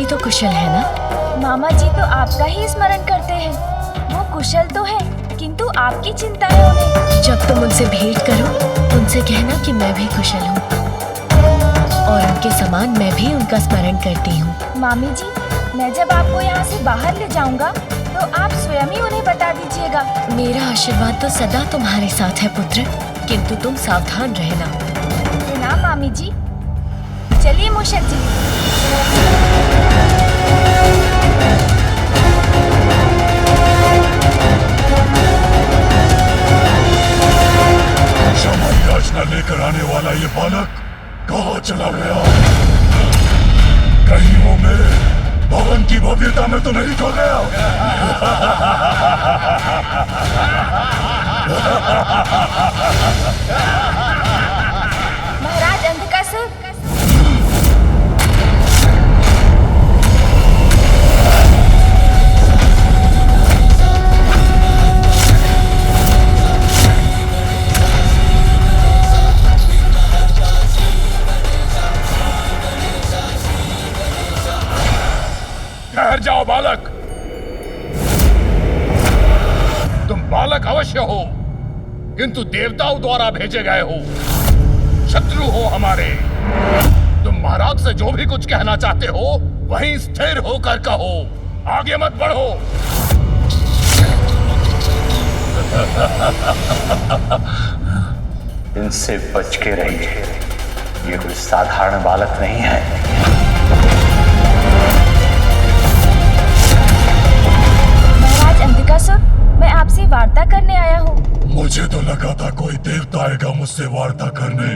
तो कुशल है ना? मामा जी तो आपका ही स्मरण करते हैं। वो कुशल तो है, किंतु आपकी चिंता है उन्हें। जब तुम उनसे भेंट करो उनसे कहना कि मैं भी कुशल हूँ और उनके समान मैं भी उनका स्मरण करती हूँ। मामी जी, मैं जब आपको यहाँ से बाहर ले जाऊंगा तो आप स्वयं ही उन्हें बता दीजिएगा। मेरा आशीर्वाद तो सदा तुम्हारे साथ है पुत्र, किंतु तुम सावधान रहना। प्रणाम मामी जी। चलिए मूषक जी। क्षमा याचना लेकर आने वाला ये बालक कहाँ चला गया? कहीं वो मेरे भवन की भव्यता में तो नहीं खो गया? महाराज अंधकासुर, ठहर जाओ बालक। तुम बालक अवश्य हो, किंतु देवताओं द्वारा भेजे गए हो, शत्रु हो हमारे। तुम महाराज से जो भी कुछ कहना चाहते हो वहीं स्थिर होकर कहो, आगे मत बढ़ो। इनसे बच के रहिए, ये कोई साधारण बालक नहीं है। अंधकासुर, मैं आपसे वार्ता करने आया हूँ। मुझे तो लगा था कोई देवता आएगा मुझसे वार्ता करने,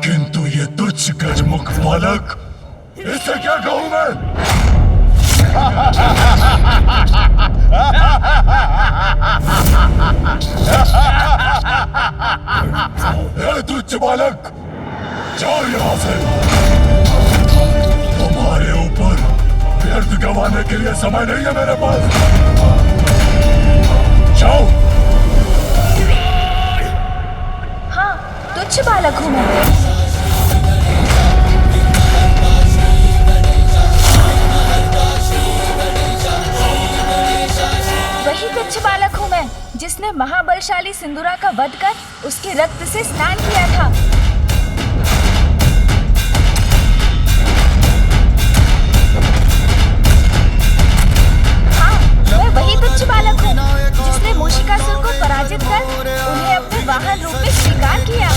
किंतु ये तुच्छ गजमुख बालक, इसे क्या कहूँ मैं? ए तुच्छ बालक, जाओ यहाँ से। तुम्हारे ऊपर व्यर्थ गंवाने के लिए समय नहीं है मेरे पास। जाओ। हाँ, तुच्छ बालक हूँ मैं। वही तुच्छ बालक हूँ मैं जिसने महाबलशाली सिंदूरा का वध कर उसके रक्त से स्नान किया था। वही तुच्छ बालक हूँ जिसने मूषिकासुर को पराजित कर उन्हें अपने वाहन रूप में स्वीकार किया।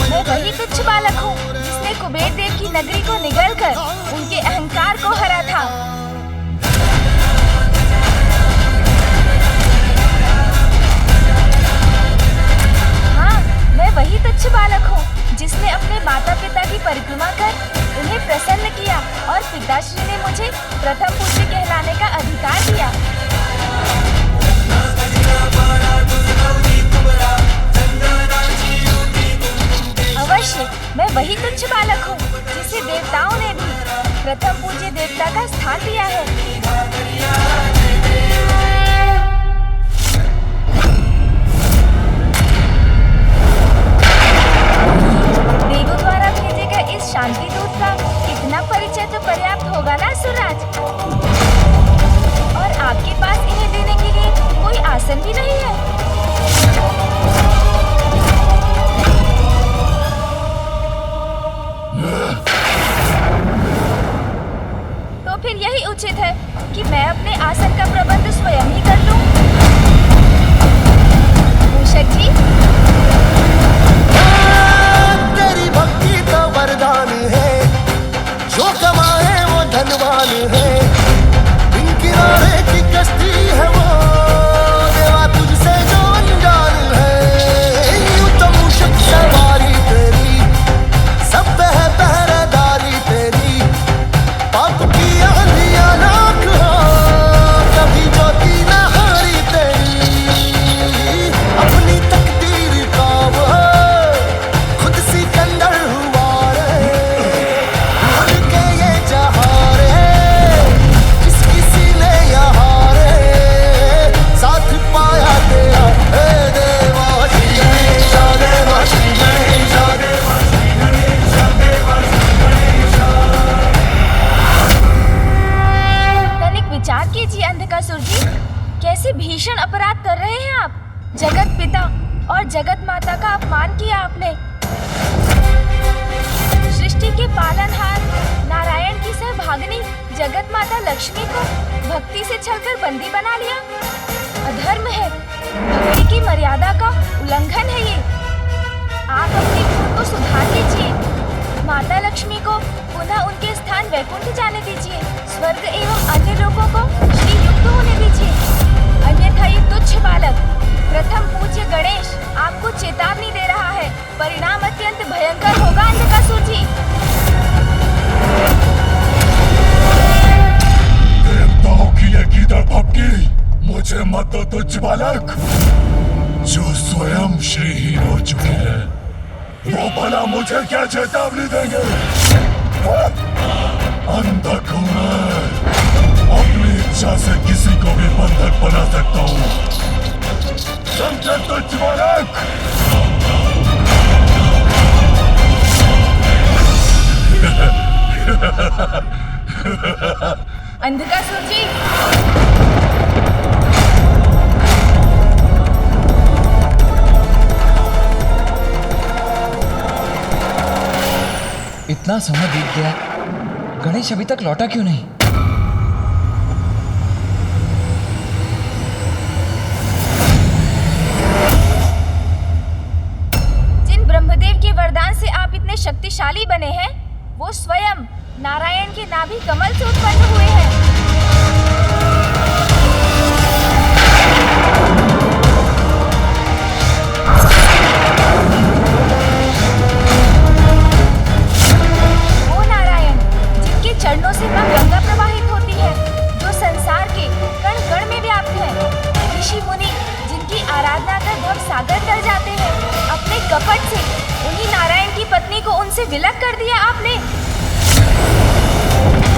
मैं वही तुच्छ बालक हूँ जिसने कुबेर देव की नगरी को निगल कर उनके अहंकार को हरा था। वही तुच्छ बालक हूँ जिसने अपने माता पिता की परिक्रमा कर उन्हें प्रसन्न किया और पिताश्री ने मुझे प्रथम पुत्र कहलाने का अधिकार दिया। अवश्य मैं वही तुच्छ बालक हूँ जिसे देवताओं ने भी प्रथम पूज्य देवता का स्थान दिया है। देवों द्वारा भेजे गए इस शांति दूत का इतना परिचय तो पर्याप्त होगा ना सुराज? और आपके पास इन्हें देने के लिए कोई आसन भी नहीं है। तो फिर यही उचित है कि मैं अपने आसन का प्रबंध स्वयं ही कर लूं। मूषक जी, तेरी भक्ति तो वरदान है, जो कमाए वो धनवान है। बिन किनारे की कश्ती है वो, देवा तुझसे जो अनजान है। यूं तो मूषक सवारी तेरी, सब पे है पहरेदारी तेरी। पाप की आंधियां लाख हो, कभी ज्योति न हारी तेरी। अपनी तकदीर का वो खुद सिकंदर हुआ रे, उड़ के ये जहां रे। भीषण अपराध कर रहे हैं आप। जगत पिता और जगत माता का अपमान किया आपने। सृष्टि के पालनहार नारायण की सहभागिनी जगत माता लक्ष्मी को भक्ति से छलकर बंदी बना लिया। अधर्म है, भक्ति की मर्यादा का उल्लंघन है ये। आप अपनी भूल को सुधार लीजिए। माता लक्ष्मी को पुनः उनके स्थान वैकुंठ जाने दीजिए। स्वर्ग एवं अन्य लोगों को श्री युक्त होने दीजिए। अन्यथा ये तुच्छ बालक प्रथम पूज्य गणेश आपको चेतावनी दे रहा है। परिणाम अत्यंत भयंकर होगा अंधकासुर जी। देवताओं की ये गीदड़ भपकी मुझे मत दो तुच्छ बालक, जो स्वयं श्रीहीन हो चुके हैं। वो भला मुझे क्या चेतावनी देंगे? अंधक हूं मैं, अपनी इच्छा से किसी को भी बंधक बना सकता हूँ। समझे तुच्छ बालक? अंधकासुर जी, इतना समय बीत गया, गणेश अभी तक लौटा क्यों नहीं? जिन ब्रह्मदेव के वरदान से आप इतने शक्तिशाली बने हैं, वो स्वयं नारायण के नाभि कमल से उत्पन्न हुए हैं। वो नारायण जिनके चरणों से मां गंगा प्रवाहित होती है, जो संसार के कण कण में व्याप्त है। ऋषि मुनि जिनकी आराधना कर भव सागर तर जाते हैं। अपने कपट से उन्हीं नारायण की पत्नी को उनसे विलग कर दिया आपने।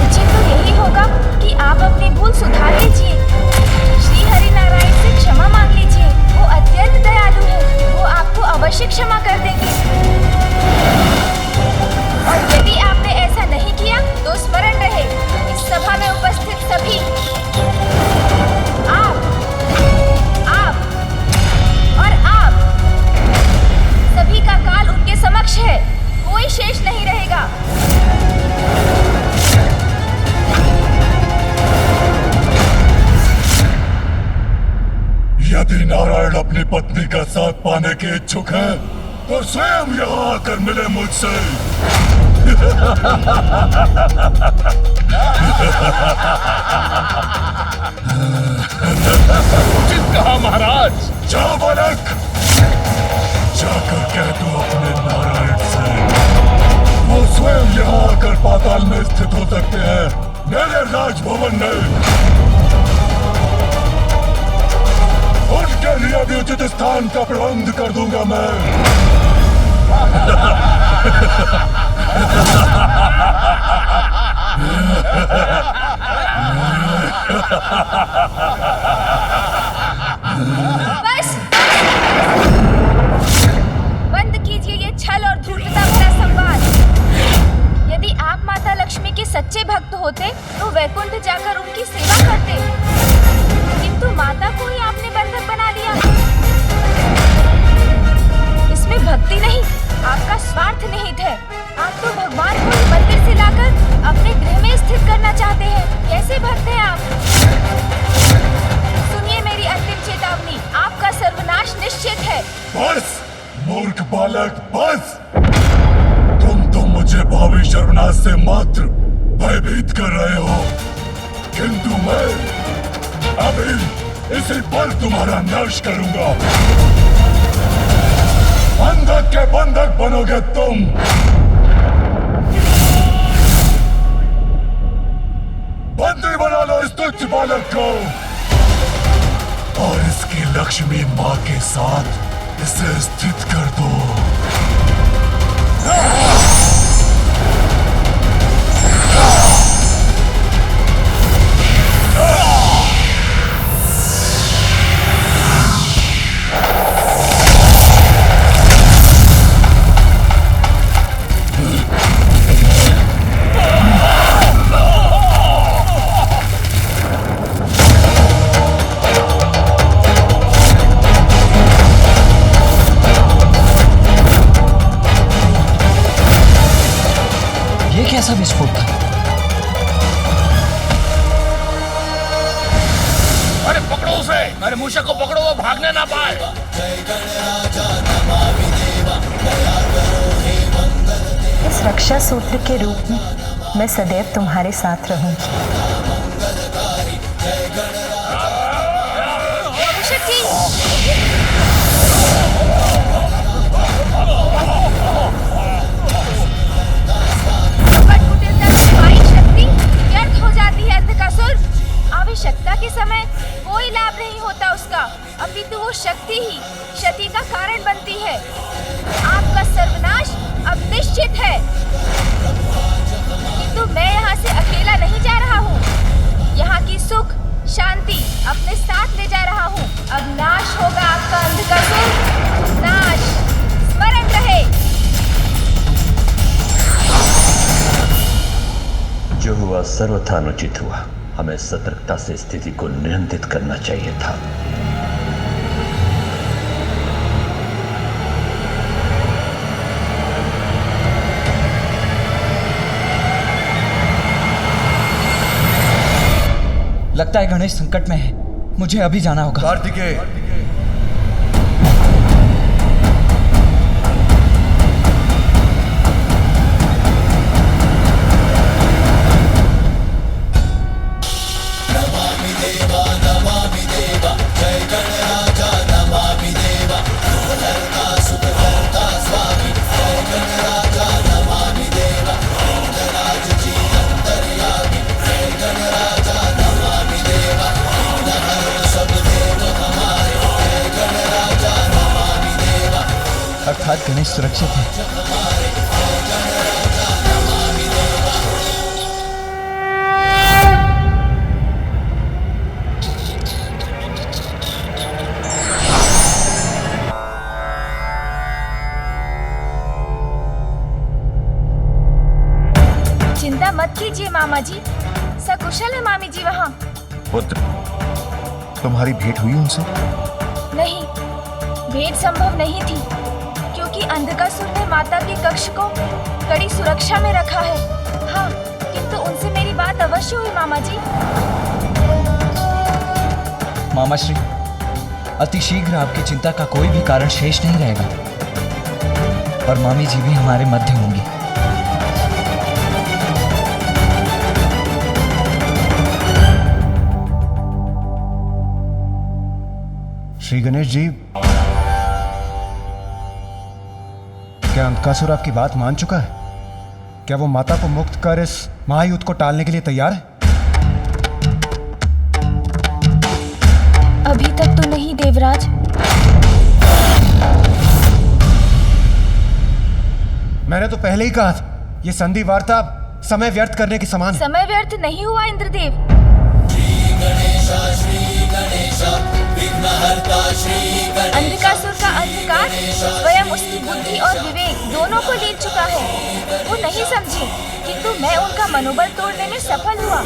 उचित तो यही होगा कि आप अपनी भूल सुधार लीजिए। श्री हरि नारायण से क्षमा मांग लीजिए। वो अत्यंत दयालु है, वो आपको अवश्य क्षमा कर देंगे। और यदि आपने ऐसा नहीं किया तो स्मरण रहे, इस सभा में उपस्थित सभी आप और आप सभी का काल उनके समक्ष है। कोई शेष नहीं रहेगा। यदि नारायण अपनी पत्नी का साथ पाने के इच्छुक है, तो स्वयं यहाँ आकर मिले मुझसे। उचित कहा महाराज। जाओ बालक, जाकर कह दो अपने नारायण से, वो स्वयं यहाँ आकर पाताल में स्थित हो सकते हैं, मेरे राजभवन में। उनके लिए भी उचित स्थान का प्रबंध कर दूंगा मैं। बस बंद कीजिए ये छल और धूर्तता भरा संवाद। यदि आप माता लक्ष्मी के सच्चे भक्त होते तो वैकुंठ जाकर उनकी सेवा करते, किंतु माता को ही आपने बंधक बना लिया। इसमें भक्ति नहीं, आपका स्वार्थ निहित है। आप तो भगवान को इस मंदिर से लाकर अपने गृह में स्थित करना चाहते हैं। कैसे भक्त हैं आप? सुनिए मेरी अंतिम चेतावनी, आपका सर्वनाश निश्चित है। बस मूर्ख बालक, बस। तुम तो मुझे भावी सर्वनाश से मात्र भयभीत कर रहे हो, किंतु मैं अभी इसी पर तुम्हारा नाश करूंगा। अंधक के बंधक बनोगे तुम। बंदी बना लो इस तुच्छ बालक को और इसकी लक्ष्मी माँ के साथ इसे स्थित कर दो। कैसा विस्फोट था? अरे पकड़ो उसे, अरे मूषक को पकड़ो, वो भागने ना पाए। इस रक्षा सूत्र के रूप में मैं सदैव तुम्हारे साथ रहूंगी। मूषक जी, कठपुतलियों की माई शक्ति व्यर्थ हो जाती है अंधकासुर। आवश्यकता के समय कोई लाभ नहीं होता उसका, अपितु वो शक्ति ही क्षति का कारण बनती है। आपका सर्वनाश अब निश्चित है, किंतु मैं यहाँ से अकेला नहीं जा रहा हूँ। यहाँ की सुख शांति अपने साथ ले जा रहा हूँ। अब नाश होगा आपका अंधकासुर, नाश। स्मरण रहे। जो हुआ सर्वथा अनुचित हुआ। हमें सतर्कता से स्थिति को नियंत्रित करना चाहिए था। लगता है गणेश संकट में है, मुझे अभी जाना होगा। कार्तिकेय, अर्थात गणेश सुरक्षित है। चिंता मत कीजिए मामा जी, सकुशल है मामी जी वहाँ। पुत्र, तुम्हारी भेंट हुई उनसे? नहीं, भेंट संभव नहीं थी, क्योंकि अंधकासुर ने माता के कक्ष को कड़ी सुरक्षा में रखा है। हाँ, किंतु उनसे मेरी बात अवश्य हुई मामा जी। मामा श्री, अति शीघ्र आपकी चिंता का कोई भी कारण शेष नहीं रहेगा और मामी जी भी हमारे मध्य होंगी। श्री गणेश जी, क्या अंधकासुर आपकी बात मान चुका है? क्या वो माता को मुक्त कर इस महायुद्ध को टालने के लिए तैयार है? अभी तक तो नहीं देवराज। मैंने तो पहले ही कहा था, ये संधि वार्ता समय व्यर्थ करने के समान है। समय व्यर्थ नहीं हुआ इंद्रदेव। अंधकासुर का अंधकार स्वयं उसकी बुद्धि और विवेक दोनों को ले चुका है। वो नहीं समझे, किंतु मैं उनका मनोबल तोड़ने में सफल हुआ।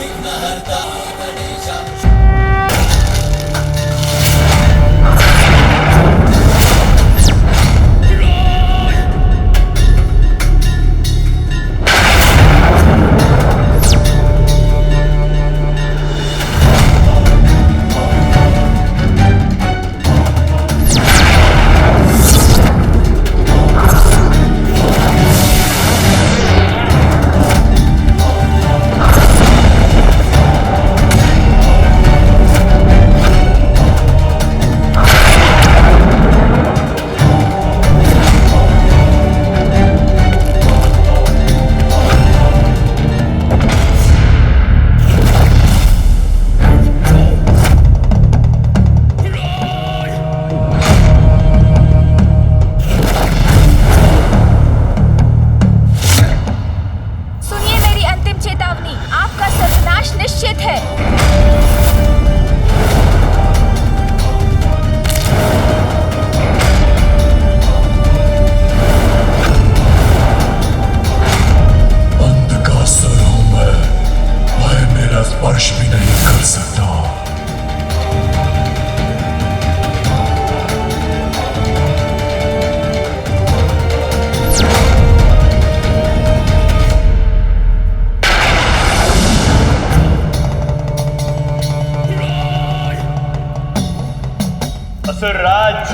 असुरराज,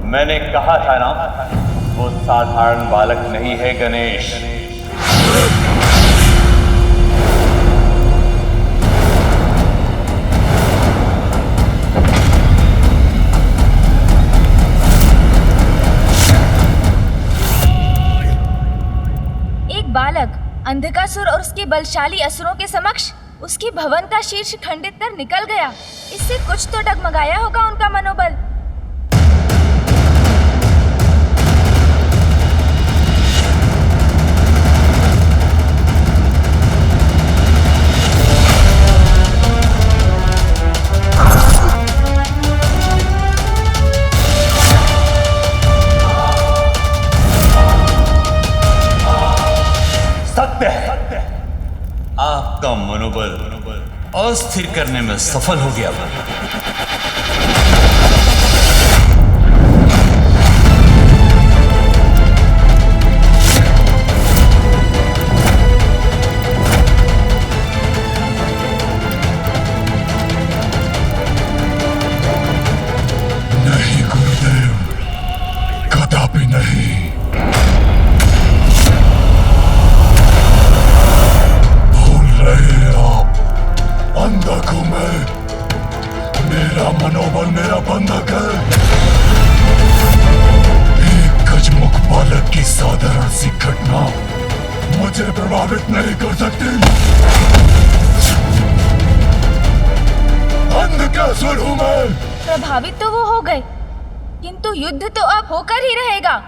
मैंने कहा था ना, वो साधारण बालक नहीं है गणेश। बालक अंधकासुर और उसके बलशाली असुरों के समक्ष उसके भवन का शीर्ष खंडित कर निकल गया। इससे कुछ तो डगमगाया होगा उनका मनोबल। आपका मनोबल अस्थिर करने में सफल हो गया। नहीं गुरुदेव, कदापि नहीं। बंधक हूं मैं, मेरा मनोबल मेरा बंधक है। एक गजमुख बालक की साधारण सी घटना मुझे प्रभावित नहीं कर सकती। अंधकासुर हूं मैं। प्रभावित तो वो हो गए, किंतु युद्ध तो अब होकर ही रहेगा।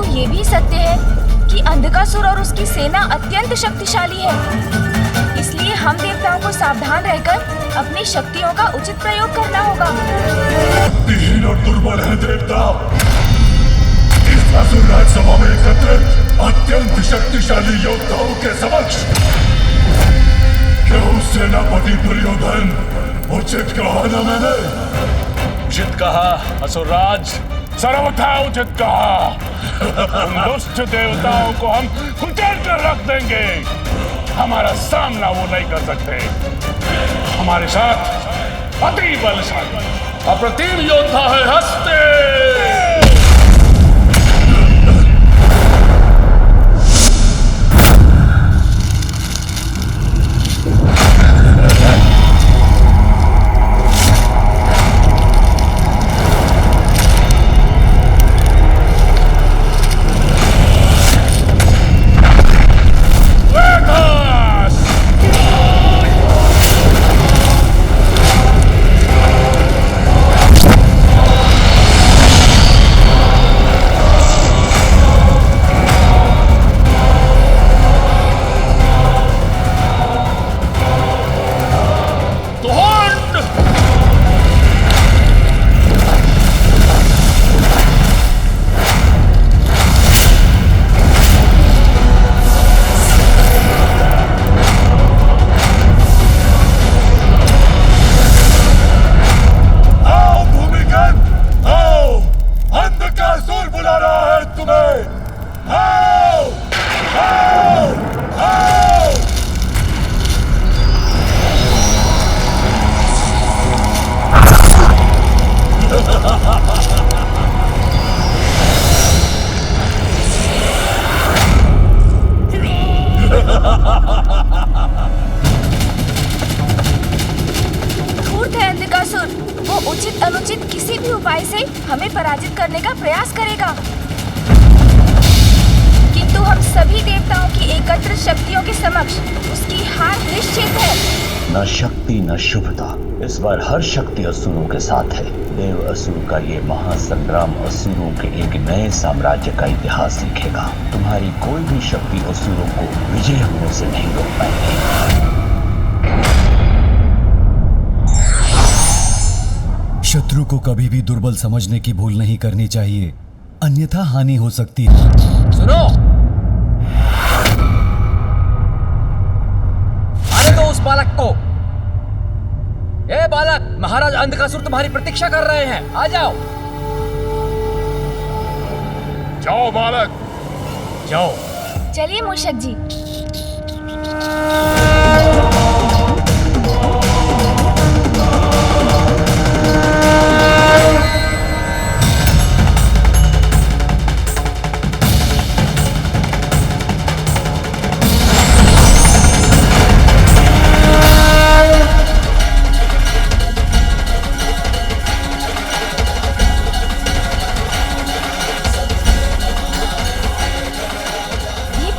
ये भी सत्य है कि अंधकासुर और उसकी सेना अत्यंत शक्तिशाली है। इसलिए हम देवताओं को सावधान रहकर अपनी शक्तियों का उचित प्रयोग करना होगा। शक्तिहीन और दुर्बल है देवता। इस असुर राजसभा में एकत्रित अत्यंत शक्तिशाली योद्धाओं के समक्ष क्यों सेनापति दुर्योधन उचित कहा न मैंने? उचित कहा असुरराज, सर्वथा उचित कहा। उन दुष्ट देवताओं को हम कुचल कर रख देंगे। हमारा सामना वो नहीं कर सकते। हमारे साथ अति बलशाली अप्रतिम योद्धा है हस्ते। उचित अनुचित किसी भी उपाय से हमें पराजित करने का प्रयास करेगा। किंतु हम सभी देवताओं की एकत्र शक्तियों के समक्ष उसकी हार निश्चित है। न शक्ति न शुभता, इस बार हर शक्ति असुरों के साथ है। देव असुर का ये महासंग्राम असुरों के एक नए साम्राज्य का इतिहास लिखेगा। तुम्हारी कोई भी शक्ति असुरों को विजय होने से नहीं रोक पाएगी। शत्रु को कभी भी दुर्बल समझने की भूल नहीं करनी चाहिए, अन्यथा हानि हो सकती है। सुनो, अरे तो उस बालक को। ए बालक, महाराज अंधकासुर तुम्हारी प्रतीक्षा कर रहे हैं, आ जाओ। जाओ बालक, जाओ। चलिए मूषक जी।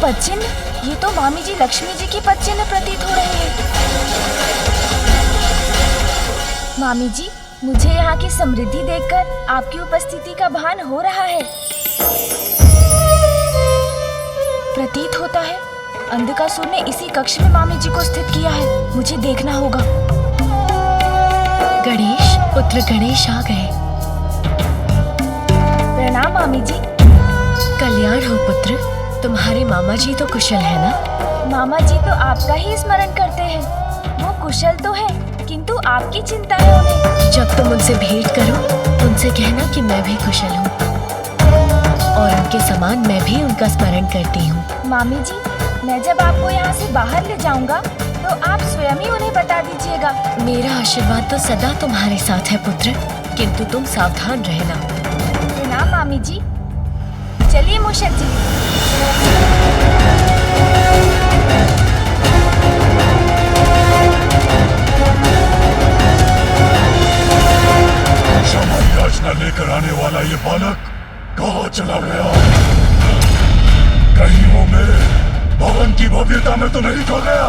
पदचिन्ह, ये तो मामी जी लक्ष्मी जी की पदचिन्ह प्रतीत हो रही है। मामी जी, मुझे यहाँ की समृद्धि देखकर आपकी उपस्थिति का भान हो रहा है। प्रतीत होता है अंधकासुर ने इसी कक्ष में मामी जी को स्थित किया है। मुझे देखना होगा। गणेश, पुत्र गणेश आ गए। प्रणाम मामी जी। कल्याण हो पुत्र। तुम्हारे मामा जी तो कुशल है ना? मामा जी तो आपका ही स्मरण करते हैं। वो कुशल तो है, किंतु आपकी चिंता है उन्हें। जब तुम उनसे भेंट करो, उनसे कहना कि मैं भी कुशल हूँ और उनके समान मैं भी उनका स्मरण करती हूँ। मामी जी, मैं जब आपको यहाँ से बाहर ले जाऊंगा तो आप स्वयं ही उन्हें बता दीजिएगा। मेरा आशीर्वाद तो सदा तुम्हारे साथ है पुत्र, किंतु तुम सावधान रहना। प्रणाम मामी जी। चलिए मूषक जी। हमारी याचना लेकर आने वाला ये बालक कहाँ चला गया? कहीं वो मेरे भवन की भव्यता में तो नहीं खो गया?